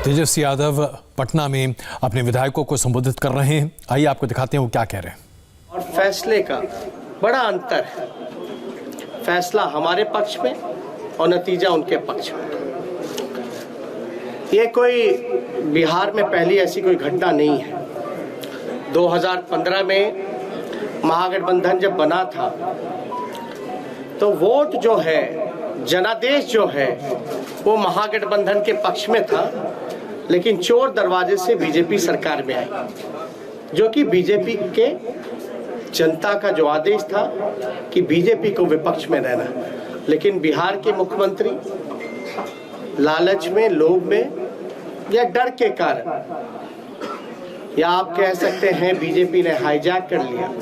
तेजस्वी यादव पटना में अपने विधायकों को संबोधित कर रहे हैं। आइए आपको दिखाते हैं वो क्या कह रहे हैं। और फैसले का बड़ा अंतर है, फैसला हमारे पक्ष में और नतीजा उनके पक्ष में। ये कोई बिहार में पहली ऐसी कोई घटना नहीं है। 2015 में महागठबंधन जब बना था तो वोट जो है, जनादेश जो है, वो महागठबंधन के पक्ष में था, लेकिन चोर दरवाजे से बीजेपी सरकार में आई, जो कि बीजेपी के जनता का जो आदेश था कि बीजेपी को विपक्ष में रहना। लेकिन बिहार के मुख्यमंत्री लालच में, लोभ में या डर के कारण, या आप कह सकते हैं बीजेपी ने हाईजैक कर लिया।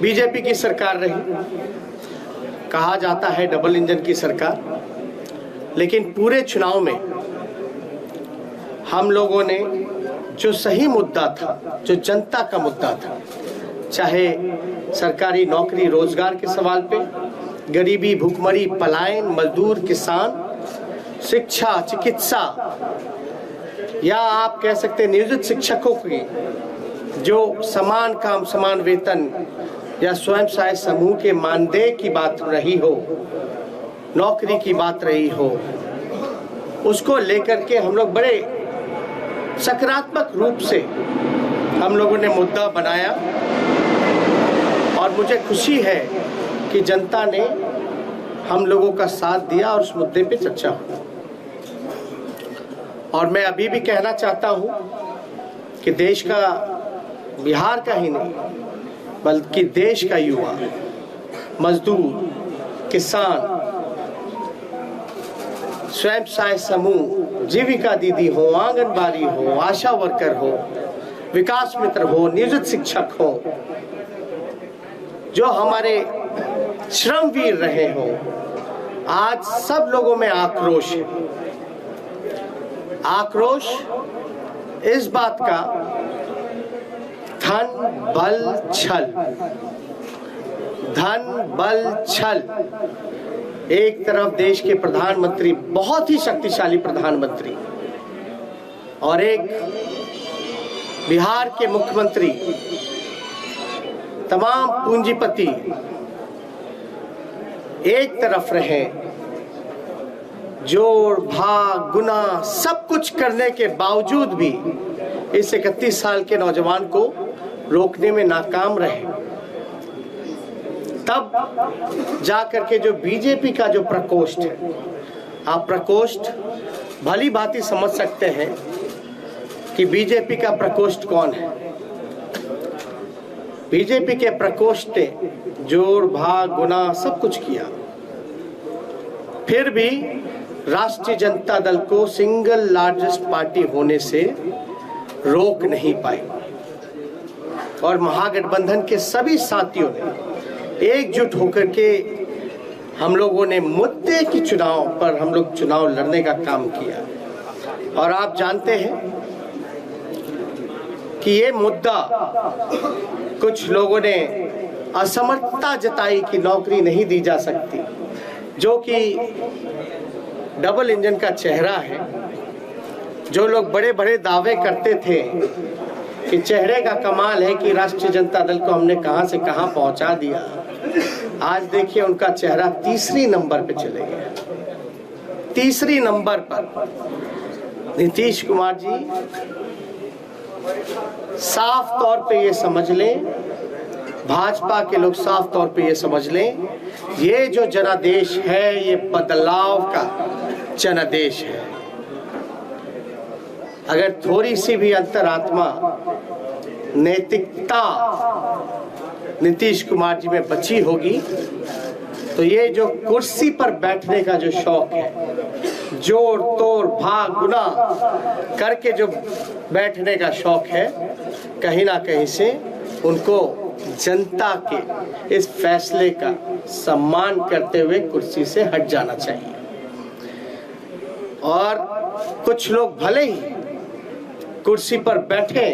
बीजेपी की सरकार रही, कहा जाता है डबल इंजन की सरकार, लेकिन पूरे चुनाव में हम लोगों ने जो सही मुद्दा था, जो जनता का मुद्दा था, चाहे सरकारी नौकरी रोजगार के सवाल पे, गरीबी, भूखमरी, पलायन, मजदूर, किसान, शिक्षा, चिकित्सा, या आप कह सकते हैं नियोजित शिक्षकों की जो समान काम समान वेतन, या स्वयं सहायता समूह के मानदेय की बात रही हो, नौकरी की बात रही हो, उसको लेकर के हम लोग बड़े सकारात्मक रूप से हम लोगों ने मुद्दा बनाया। और मुझे खुशी है कि जनता ने हम लोगों का साथ दिया और उस मुद्दे पे चर्चा हुई। और मैं अभी भी कहना चाहता हूं कि देश का, बिहार का ही नहीं बल्कि देश का युवा, मजदूर, किसान, स्वयं सहायता समूह, जीविका दीदी हो, आंगनबाड़ी हो, आशा वर्कर हो, विकास मित्र हो, नियोजित शिक्षक हो, जो हमारे श्रमवीर रहे हो, आज सब लोगों में आक्रोश है। आक्रोश इस बात का, धन बल छल, धन बल छल। एक तरफ देश के प्रधानमंत्री, बहुत ही शक्तिशाली प्रधानमंत्री, और एक बिहार के मुख्यमंत्री, तमाम पूंजीपति एक तरफ रहे, जोड़ भाग गुना सब कुछ करने के बावजूद भी इस 31 साल के नौजवान को रोकने में नाकाम रहे। तब जाकर के जो बीजेपी का जो प्रकोष्ठ है, आप प्रकोष्ठ भली भांति समझ सकते हैं कि बीजेपी का प्रकोष्ठ कौन है। बीजेपी के प्रकोष्ठ ने जोड़ भाग गुना सब कुछ किया, फिर भी राष्ट्रीय जनता दल को सिंगल लार्जेस्ट पार्टी होने से रोक नहीं पाई। और महागठबंधन के सभी साथियों ने एकजुट होकर के हम लोगों ने मुद्दे की चुनाव पर हम लोग चुनाव लड़ने का काम किया। और आप जानते हैं कि ये मुद्दा, कुछ लोगों ने असमर्थता जताई कि नौकरी नहीं दी जा सकती, जो कि डबल इंजन का चेहरा है। जो लोग बड़े बड़े दावे करते थे कि चेहरे का कमाल है कि राष्ट्रीय जनता दल को हमने कहां से कहां पहुंचा दिया, आज देखिए उनका चेहरा तीसरी नंबर पे चले गया। तीसरी नंबर पर नीतीश कुमार जी, साफ तौर पे ये समझ लें, भाजपा के लोग साफ तौर पे ये समझ लें, ये जो जनादेश है ये बदलाव का जनादेश है। अगर थोड़ी सी भी अंतरात्मा, नैतिकता नीतीश कुमार जी में बची होगी तो ये जो कुर्सी पर बैठने का जो शौक है, जोड़ तोड़ भाग गुना करके जो बैठने का शौक है, कहीं ना कहीं से उनको जनता के इस फैसले का सम्मान करते हुए कुर्सी से हट जाना चाहिए। और कुछ लोग भले ही कुर्सी पर बैठे,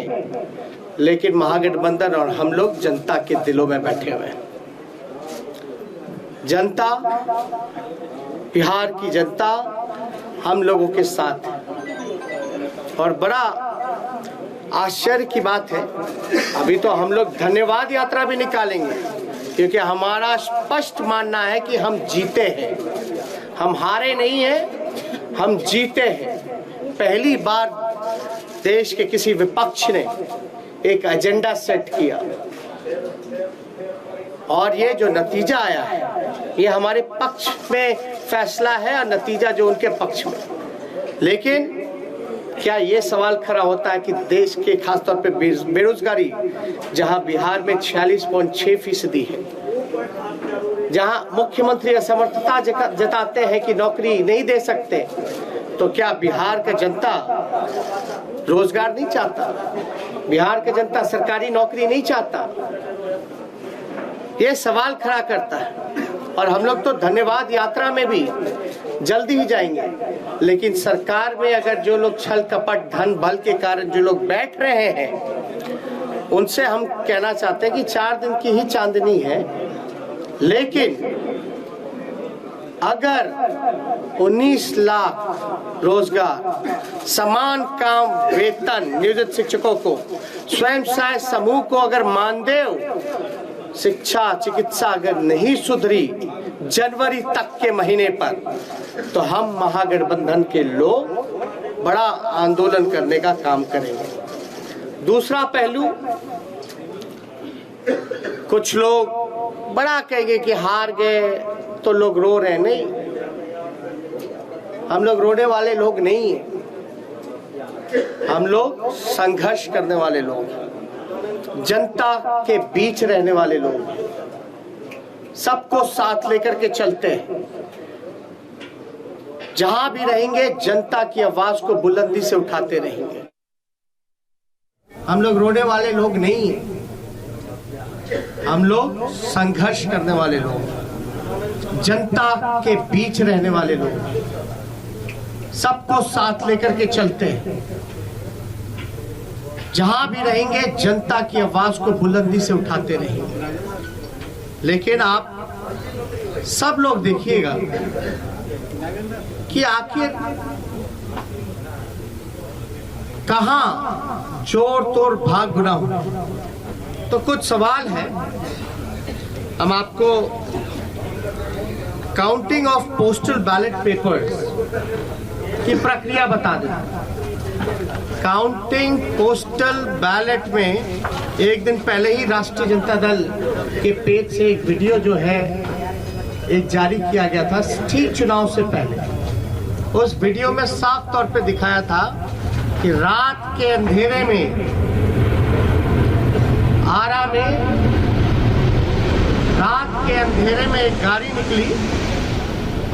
लेकिन महागठबंधन और हम लोग जनता के दिलों में बैठे हुए हैं। जनता, बिहार की जनता हम लोगों के साथ है। और बड़ा आश्चर्य की बात है, अभी तो हम लोग धन्यवाद यात्रा भी निकालेंगे, क्योंकि हमारा स्पष्ट मानना है कि हम जीते हैं, हम हारे नहीं हैं, हम जीते हैं। पहली बार देश के किसी विपक्ष ने एक एजेंडा सेट किया और ये जो नतीजा आया है ये हमारे पक्ष में फैसला है और नतीजा जो उनके पक्ष में। लेकिन क्या ये सवाल खड़ा होता है कि देश के खासतौर पे बेरोजगारी, जहां बिहार में 46.6% है, जहां मुख्यमंत्री असमर्थता जताते हैं कि नौकरी नहीं दे सकते, तो क्या बिहार का जनता रोजगार नहीं चाहता? बिहार का जनता सरकारी नौकरी नहीं चाहता? ये सवाल खड़ा करता है। और हम लोग तो धन्यवाद यात्रा में भी जल्दी ही जाएंगे, लेकिन सरकार में अगर जो लोग छल कपट धन बल के कारण जो लोग बैठ रहे हैं, उनसे हम कहना चाहते हैं कि 4 दिन की ही चांदनी है, लेकिन अगर 19 लाख रोजगार, समान काम वेतन नियोजित शिक्षकों को, स्वयं सहायता समूह को अगर मानदेय, शिक्षा चिकित्सा अगर नहीं सुधरी जनवरी तक के महीने पर, तो हम महागठबंधन के लोग बड़ा आंदोलन करने का काम करेंगे। दूसरा पहलू, कुछ लोग बड़ा कहेंगे कि हार गए तो लोग रो रहे, नहीं, हम लोग रोने वाले लोग नहीं हैं, हम लोग संघर्ष करने वाले लोग हैं, जनता के बीच रहने वाले लोग, सबको साथ लेकर के चलते हैं। जहां भी रहेंगे जनता की आवाज को बुलंदी से उठाते रहेंगे। हम लोग रोने वाले लोग नहीं हैं, हम लोग संघर्ष करने वाले लोग, जनता के बीच रहने वाले लोग, सबको साथ लेकर के चलते हैं। जहां भी रहेंगे जनता की आवाज को बुलंदी से उठाते रहेंगे। लेकिन आप सब लोग देखिएगा कि आखिर कहां जोर तोड़ भाग गुना हो। तो कुछ सवाल है, हम आपको counting of postal ballot papers की प्रक्रिया बता दें। काउंटिंग पोस्टल बैलेट में एक दिन पहले ही राष्ट्रीय जनता दल के पेज से एक वीडियो जो है एक जारी किया गया था, ठीक चुनाव से पहले। उस वीडियो में साफ तौर पे दिखाया था कि रात के अंधेरे में आरा में रात के अंधेरे में एक गाड़ी निकली,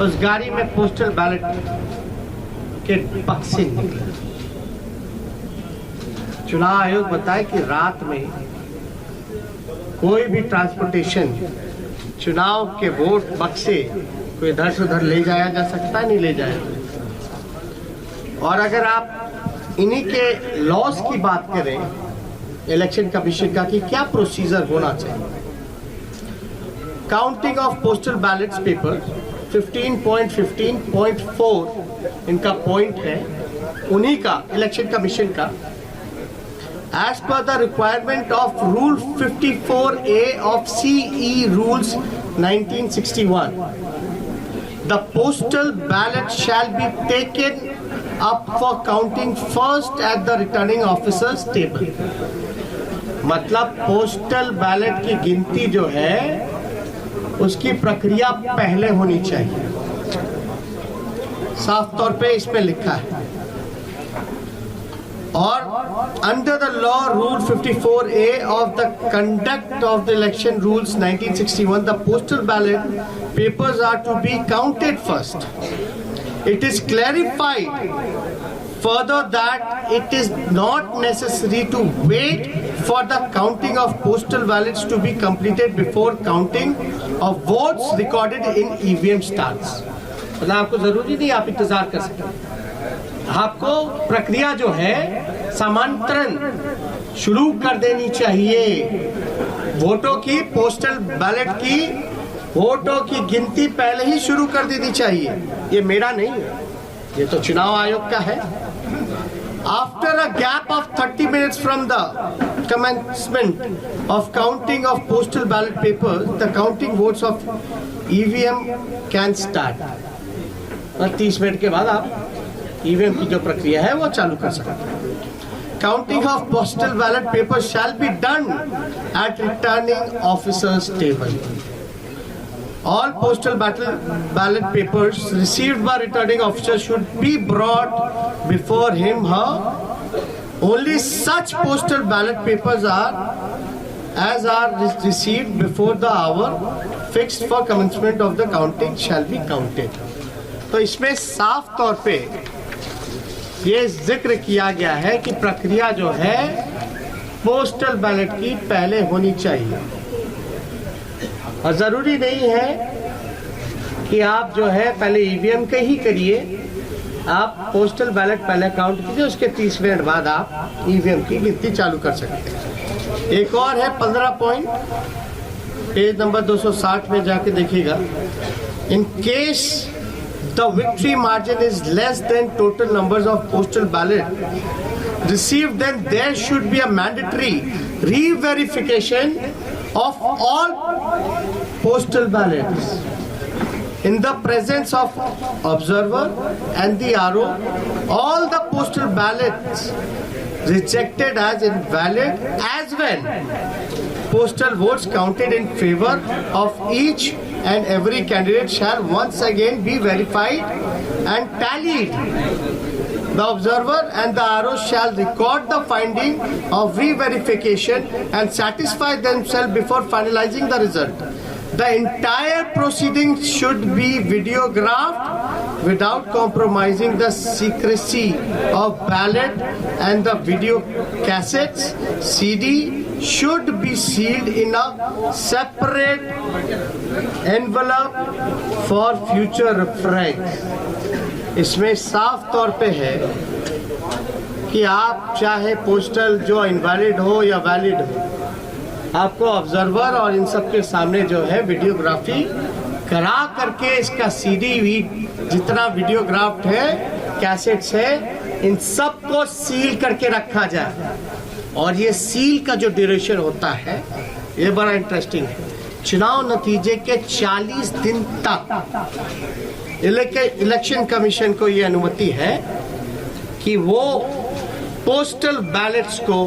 उस गाड़ी में पोस्टल बैलेट के बक्से निकले। चुनाव आयोग बताए कि रात में कोई भी ट्रांसपोर्टेशन, चुनाव के वोट बक्से कोई इधर से उधर ले जाया जा सकता है, नहीं ले जाया। और अगर आप इन्हीं के लॉस की बात करें इलेक्शन कमीशन का कि क्या प्रोसीजर होना चाहिए, counting of postal ballets paper 15.15.4 इनका पॉइंट है, उन्हीं का इलेक्शन कमीशन का। As per the requirement of Rule 54A of CE Rules 1961, the postal ballot shall be taken up for counting first at the returning officer's table. मतलब postal ballot की गिनती जो है उसकी प्रक्रिया पहले होनी चाहिए, साफ तौर पे इस पे लिखा है। और under the law rule 54A of the conduct of the election rules 1961, the postal ballot papers are to be counted first. It is clarified further that it is not necessary to wait for the counting of postal ballots to be completed before counting of votes recorded in EVM starts. मतलब आपको जरूरी नहीं आप इंतजार कर सकते, आपको प्रक्रिया जो है समांतरण शुरू कर देनी चाहिए। वोटों की, पोस्टल बैलेट की वोटों की गिनती पहले ही शुरू कर देनी चाहिए। ये मेरा नहीं है, ये तो चुनाव आयोग का है। After a gap of 30 minutes from the commencement of counting of postal ballot papers, the counting votes of EVM can start. 30 minute के बाद आप EVM की जो प्रक्रिया है वो चालू कर सकते हैं. Counting of postal ballot papers shall be done at returning officer's table. All postal ballot papers received by returning officer should be brought before him/her. Only such postal ballot papers are received before the hour fixed for commencement of the counting shall be counted. तो इसमें साफ तौर पे ये जिक्र किया गया है कि प्रक्रिया जो है पोस्टल बैलेट की पहले होनी चाहिए, और जरूरी नहीं है कि आप जो है पहले ईवीएम के ही करिए. आप पोस्टल बैलेट पहले काउंट कीजिए, उसके 30 मिनट बाद आप ईवीएम की गिनती चालू कर सकते हैं. एक और है 15 पॉइंट, पेज नंबर 260 में जाके देखिएगा. In case the victory margin is less than total numbers of postal ballot received, then there should be a mandatory re-verification of all postal ballots in the presence of observer and the RO. All the postal ballots rejected as invalid, as well postal votes counted in favor of each and every candidate shall once again be verified and tallied. The observer and the RO shall record the finding of re-verification and satisfy themselves before finalizing the result. The entire proceedings should be videographed without compromising the secrecy of ballot, and the video cassettes CD should be sealed in a separate envelope for future reference. इसमें साफ तौर पे है कि आप चाहे postal जो invalid हो या वैलिड हो, आपको ऑब्जर्वर और इन सब के सामने जो है वीडियोग्राफी करा करके इसका सीडी भी जितना वीडियोग्राफ्ड है, कैसेट्स है, इन सब को सील करके रखा जाए. और ये सील का जो ड्यूरेशन होता है ये बड़ा इंटरेस्टिंग है. चुनाव नतीजे के 40 दिन तक इलेक्शन कमीशन को ये अनुमति है कि वो पोस्टल बैलेट्स को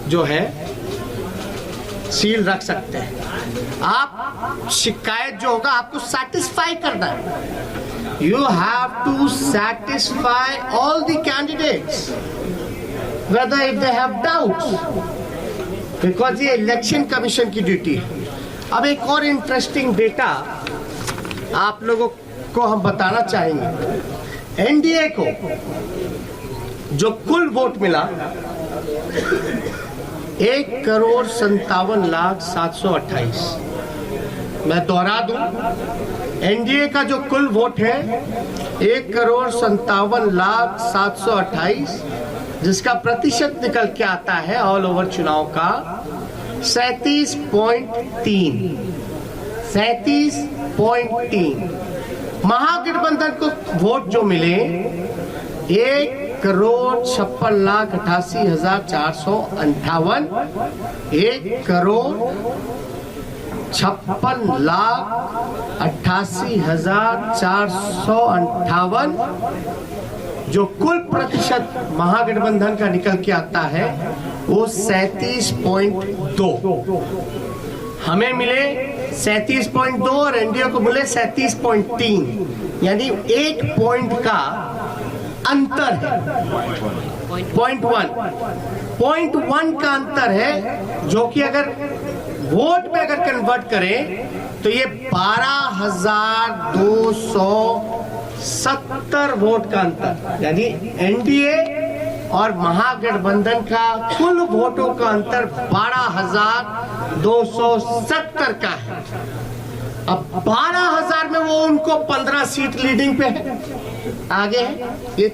जो है सील रख सकते हैं. आप शिकायत जो होगा आपको सेटिस्फाई करना है. You have to satisfy all the candidates whether if they have doubts, because ये इलेक्शन कमीशन की ड्यूटी है. अब एक और इंटरेस्टिंग डेटा आप लोगों को हम बताना चाहेंगे. एनडीए को जो कुल वोट मिला 1,57,728. मैं दोहरा दूं, एनडीए का जो कुल वोट है 1,57,728, जिसका प्रतिशत निकल के आता है ऑल ओवर चुनाव का 37.3. महागठबंधन को वोट जो मिले 1,56,88,458. 1,56,88,458 जो कुल प्रतिशत महागठबंधन का निकल के आता है वो 37.2. हमें मिले 37.2 और एनडीए को मिले 37.3, यानी 1 पॉइंट का अंतर है. 0.1 का अंतर है, जो कि अगर वोट में अगर कन्वर्ट करें तो ये 12,270 वोट का अंतर, यानी एनडीए और महागठबंधन का कुल वोटों का अंतर 12,270 का है. अब 12,000 में वो उनको 15 सीट लीडिंग पे है, आगे है. ये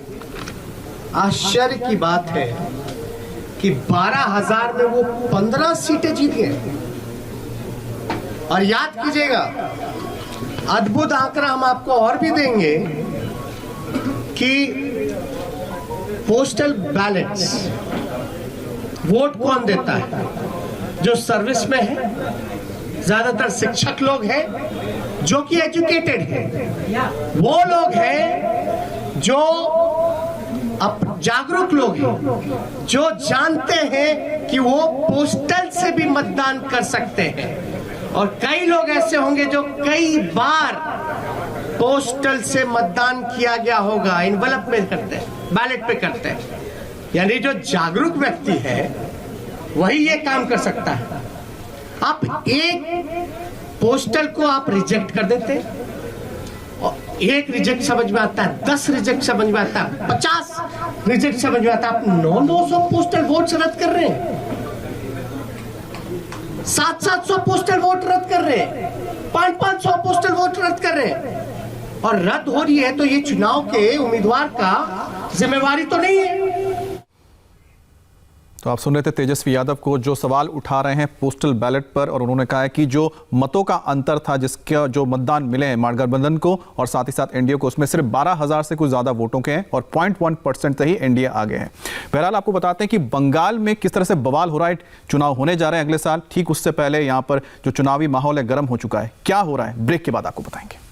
आश्चर्य की बात है कि 12,000 में वो 15 सीटें जीत गए. और याद कीजिएगा, अद्भुत आंकड़ा हम आपको और भी देंगे कि पोस्टल बैलेट्स वोट कौन देता है? जो सर्विस में है, ज्यादातर शिक्षक लोग हैं जो कि एजुकेटेड हैं, वो लोग हैं जो अब जागरूक लोग हैं, जो जानते हैं कि वो पोस्टल से भी मतदान कर सकते हैं। और कई लोग ऐसे होंगे जो कई बार पोस्टल से मतदान किया गया होगा, एनवलप में करते हैं, बैलेट पे करते हैं। यानी जो जागरूक व्यक्ति है वही ये काम कर सकता है। आप एक पोस्टल को आप रिजेक्ट कर देते, और एक रिजेक्ट समझ में आता है, 10 रिजेक्ट समझ में आता है, 50 रिजेक्ट समझ में आता है। आप 900 पोस्टल वोट रद्द कर रहे हैं, 700 पोस्टल वोट रद्द कर रहे हैं, 500 पोस्टल वोट रद्द कर रहे हैं। और रद्द हो रही है तो ये चुनाव के उम्मीदवार का जिम्मेवारी तो नहीं है। तो आप सुन रहे थे तेजस्वी यादव को, जो सवाल उठा रहे हैं पोस्टल बैलेट पर, और उन्होंने कहा है कि जो मतों का अंतर था, जिसका जो मतदान मिले हैं महागठबंधन को और साथ ही साथ एनडीए को, उसमें सिर्फ 12,000 से कुछ ज्यादा वोटों के हैं और 0.1% से ही एनडीए आगे हैं। बहरहाल आपको बताते हैं कि बंगाल में किस तरह से बवाल हो रहा है, चुनाव होने जा रहे हैं अगले साल, ठीक उससे पहले यहाँ पर जो चुनावी माहौल है गर्म हो चुका है। क्या हो रहा है, ब्रेक के बाद आपको बताएंगे।